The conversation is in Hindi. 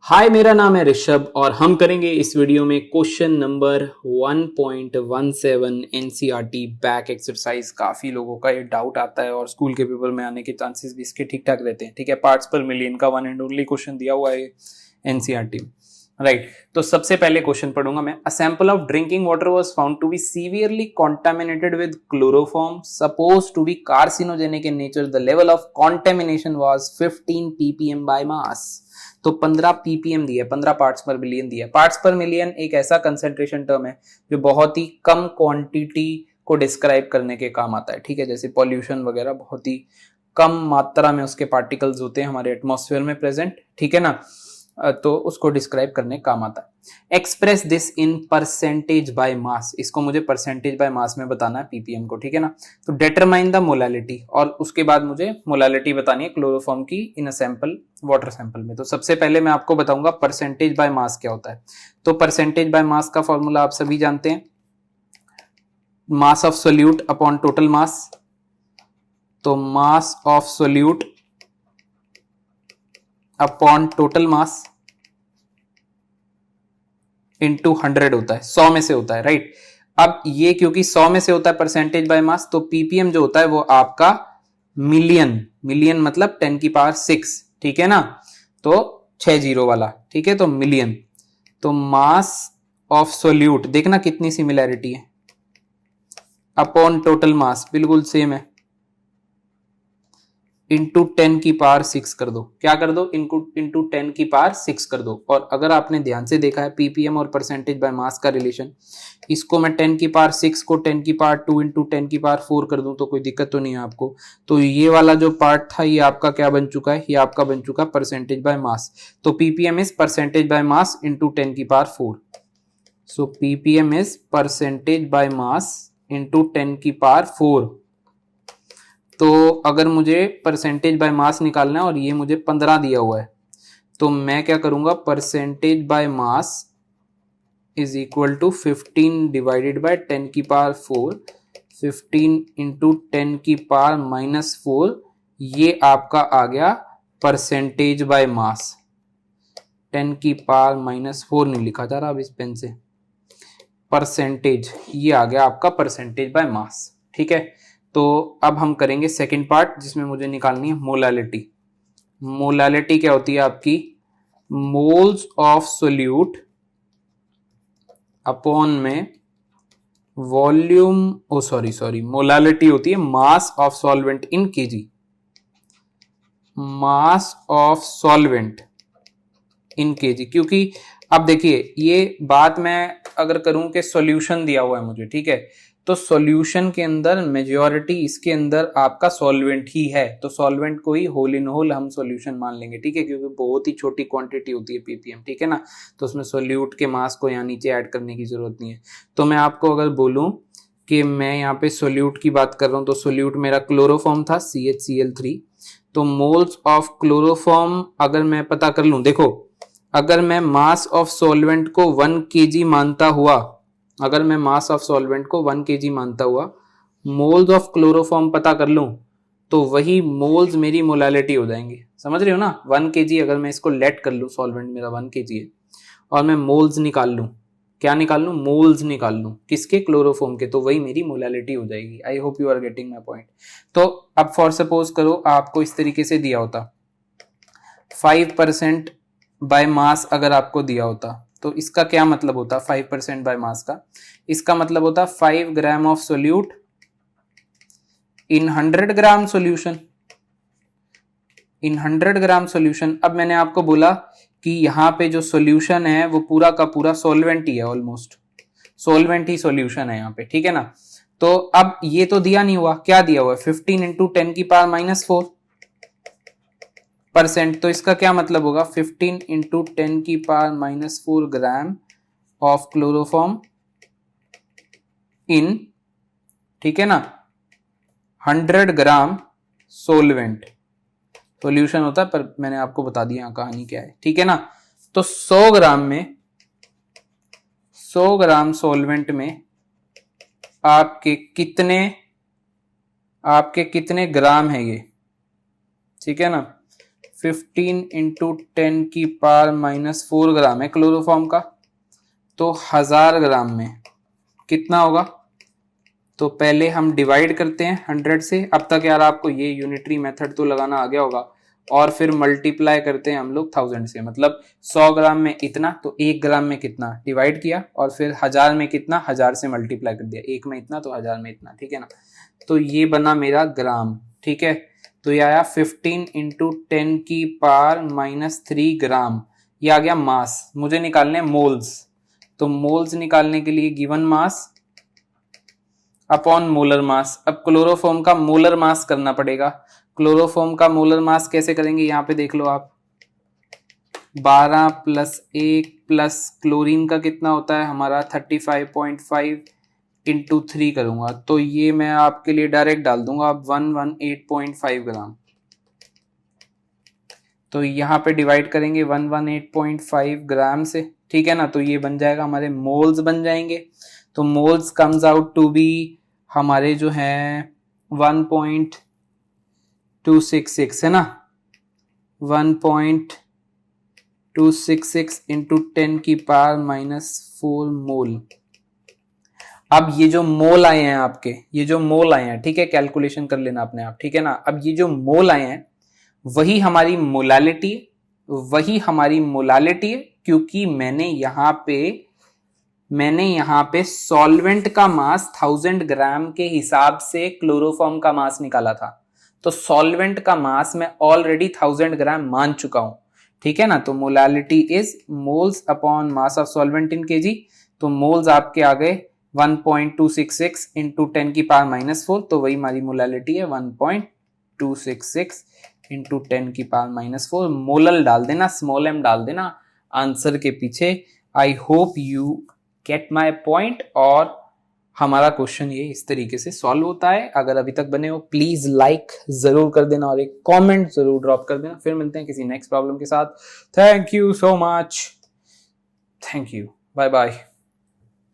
हाय, मेरा नाम है ऋषभ और हम करेंगे इस वीडियो में question number 1.17 NCERT back exercise. काफी लोगों का ये डाउट आता है और स्कूल के पेपर में आने के चांसेस भी इसके ठीक ठाक रहते हैं। ठीक है, पार्ट्स पर मिलियन का वन एंड ओनली क्वेश्चन दिया हुआ है एनसीईआरटी में। राइट, तो सबसे पहले क्वेश्चन पढ़ूंगा मैं। A sample of drinking water was found to be severely contaminated with chloroform suppose to be carcinogenic in nature. The level of contamination was 15 ppm by mass. तो 15 ppm दिया, 15 पार्ट्स पर मिलियन दिया। पार्ट्स पर मिलियन एक ऐसा कंसेंट्रेशन टर्म है जो बहुत ही कम क्वांटिटी को डिस्क्राइब करने के काम आता है। ठीक है, जैसे पॉल्यूशन वगैरह बहुत ही कम मात्रा में उसके पार्टिकल्स होते हैं हमारे एटमॉस्फेयर में प्रेजेंट। ठीक है ना, तो उसको डिस्क्राइब करने काम आता है। Express this in percentage by मास, इसको मुझे परसेंटेज बाय मास में बताना है पीपीएम को। ठीक है ना, तो डिटरमाइन द मोलालिटी, और उसके बाद मुझे मोलालिटी बतानी है क्लोरोफॉर्म की इन अ सैंपल, वाटर सैंपल में। तो सबसे पहले मैं आपको बताऊंगा परसेंटेज बाय मास क्या होता है। तो परसेंटेज बाय मास का फॉर्मूला आप सभी जानते हैं, mass of solute upon total mass. तो mass of solute upon total mass into 100 होता है, 100 में से होता है। राइट, अब ये क्योंकि 100 में से होता है परसेंटेज बाय मास, तो पीपीएम जो होता है वो आपका मिलियन, मिलियन मतलब 10 की पावर 6। ठीक है ना, तो 6 जीरो वाला। ठीक है, तो मिलियन। तो मास ऑफ सोल्यूट, देखना कितनी सिमिलैरिटी है, अपॉन टोटल मास बिल्कुल सेम है, इंटू 10 की पावर 6 कर दो। क्या कर दो, इंटू 10 की पावर 6 कर दो। और अगर आपने ध्यान से देखा है पीपीएम और परसेंटेज बाय मास का रिलेशन, इसको मैं 10 की पावर 6 को 10 की पावर 2 इंटू 10 की पावर 4 कर दूं तो कोई दिक्कत तो नहीं है आपको। तो ये वाला जो पार्ट था ये आपका क्या बन चुका है, ये आपका बन चुका है परसेंटेज बाय मास। तो PPM is percentage by mass into 10 की power 4। So PPM is percentage by mass into 10 की पावर 4। तो अगर मुझे परसेंटेज बाय मास निकालना है और ये मुझे 15 दिया हुआ है, तो मैं क्या करूंगा, percentage by mass is equal to 15 divided by 10 की पावर 4, 15 इंटू 10 की पावर -4। ये आपका आ गया परसेंटेज बाय मास। 10 की पावर -4 नहीं लिखा जा रहा अब इस पेन से, परसेंटेज, ये आ गया आपका परसेंटेज बाय मास। ठीक है, तो अब हम करेंगे सेकंड पार्ट जिसमें मुझे निकालनी है मोलालिटी। मोलालिटी क्या होती है आपकी, मोल्स ऑफ सोल्यूट अपॉन में वॉल्यूम, ओ सॉरी, मोलालिटी होती है mass of solvent in KG, mass of solvent in KG. क्योंकि अब देखिए ये बात मैं अगर करूं कि सॉल्यूशन दिया हुआ है मुझे, ठीक है, तो सॉल्यूशन के अंदर मेजॉरिटी इसके अंदर आपका सॉल्वेंट ही है, तो सॉल्वेंट को ही होल इन होल हम सॉल्यूशन मान लेंगे। ठीक है, क्योंकि बहुत ही छोटी क्वांटिटी होती है पीपीएम। ठीक है ना, तो उसमें सॉल्यूट के मास को यहाँ नीचे ऐड करने की जरूरत नहीं है। तो मैं आपको अगर बोलूं कि मैं यहाँ पे सोल्यूट की बात कर रहा हूं, तो सोल्यूट मेरा क्लोरोफॉर्म था CHCl3। तो मोल्स ऑफ क्लोरोफॉर्म अगर मैं पता कर लूं, देखो अगर मैं मास ऑफ सॉल्वेंट को 1 kg मानता हुआ, अगर मैं मास ऑफ सॉल्वेंट को 1 kg मानता हुआ मोल्स ऑफ क्लोरोफॉर्म पता कर लूं, तो वही मोल्स मेरी मोलालिटी हो जाएंगे। समझ रहे हो ना, 1 kg अगर मैं इसको लेट कर लूं, सॉल्वेंट मेरा 1 kg है, और मैं मोल्स निकाल लूं, क्या निकाल लूं, मोल्स निकाल लूं किसके, क्लोरोफॉर्म के, तो वही मेरी मोलालिटी हो जाएगी। I hope you are getting my point. तो अब फॉर सपोज करो आपको इस तरीके से दिया होता 5% बाय मास, अगर आपको दिया होता तो इसका क्या मतलब होता, 5% बाय मास का, इसका मतलब होता 5 gram of solute in 100 gram solution, in 100 gram solution. अब मैंने आपको बोला कि यहाँ पे जो सोल्यूशन है वो पूरा का पूरा सॉल्वेंट ही है, ऑलमोस्ट सॉल्वेंट ही सोल्यूशन है यहाँ पे। ठीक है ना, तो अब ये तो दिया नहीं हुआ, क्या दिया हुआ है, 15 इंटू 10 की पावर -4%। तो इसका क्या मतलब होगा, 15 इंटू 10 की पावर -4 ग्राम ऑफ क्लोरोफॉर्म इन, ठीक है ना, 100 ग्राम सोलवेंट। सोल्यूशन होता है, पर मैंने आपको बता दिया कहानी क्या है। ठीक है ना, तो 100 ग्राम में, 100 ग्राम सोलवेंट में आपके कितने ग्राम है ये, ठीक है ना, 15 इंटू 10 की पावर -4 ग्राम है क्लोरोफॉर्म का, तो 1000 ग्राम में कितना होगा? तो पहले हम डिवाइड करते हैं 100 से। अब तक यार आपको ये यूनिटरी मेथड तो लगाना आ गया होगा, और फिर मल्टीप्लाई करते हैं हम लोग 1000 से, मतलब 100 ग्राम में इतना, तो 1 ग्राम में कितना डिवाइड किया, और फिर 1000 में कितना, 1000 से मल्टीप्लाई कर दिया, 1 में इतना तो 1000 में इतना, ठीक है ना। तो ये बना मेरा ग्राम, ठीक है। तो ये आया 15 इंटू 10 की पावर -3 ग्राम। ये आ गया मास। मुझे निकालने मोल्स, तो मोल्स निकालने के लिए given mass upon molar mass. अब क्लोरोफॉर्म का मोलर मास करना पड़ेगा। क्लोरोफॉर्म का मोलर मास कैसे करेंगे, यहाँ पे देख लो आप, 12 + 1 प्लस क्लोरीन का कितना होता है हमारा 35.5 इंटू 3 करूंगा, तो ये मैं आपके लिए डायरेक्ट डाल दूंगा अब 118.5 ग्राम। तो यहाँ पे डिवाइड करेंगे 118.5 ग्राम से, ठीक है ना। तो ये बन जाएगा, हमारे मोल्स बन जाएंगे। तो moles comes out to be हमारे जो है 1.266 है ना, 1.266 इंटू 10 की पावर -4 मोल। अब ये जो मोल आए हैं आपके, ये जो मोल आए हैं, ठीक है, कैलकुलेशन कर लेना अपने आप, ठीक है ना। अब ये जो मोल आए हैं वही हमारी मोलालिटी, वही हमारी मोलालिटी है, क्योंकि मैंने यहाँ पे सॉल्वेंट का मास 1000 ग्राम के हिसाब से क्लोरोफॉर्म का मास निकाला था। तो सॉल्वेंट का मास मैं ऑलरेडी 1000 ग्राम मान चुका हूं, ठीक है ना। तो molality is moles upon mass of solvent in KG. तो मोल्स आपके आ गए 1.266 इंटू 10 की पावर -4, तो वही हमारी मोलालिटी है 1.266 इंटू 10 की पावर -4। मोलल डाल देना, स्मॉल m डाल देना आंसर के पीछे। आई hope you get my point. और हमारा क्वेश्चन ये इस तरीके से सॉल्व होता है। अगर अभी तक बने हो प्लीज लाइक जरूर कर देना और एक कमेंट जरूर ड्रॉप कर देना। फिर मिलते हैं किसी नेक्स्ट प्रॉब्लम के साथ। Thank you so much, thank you, bye bye.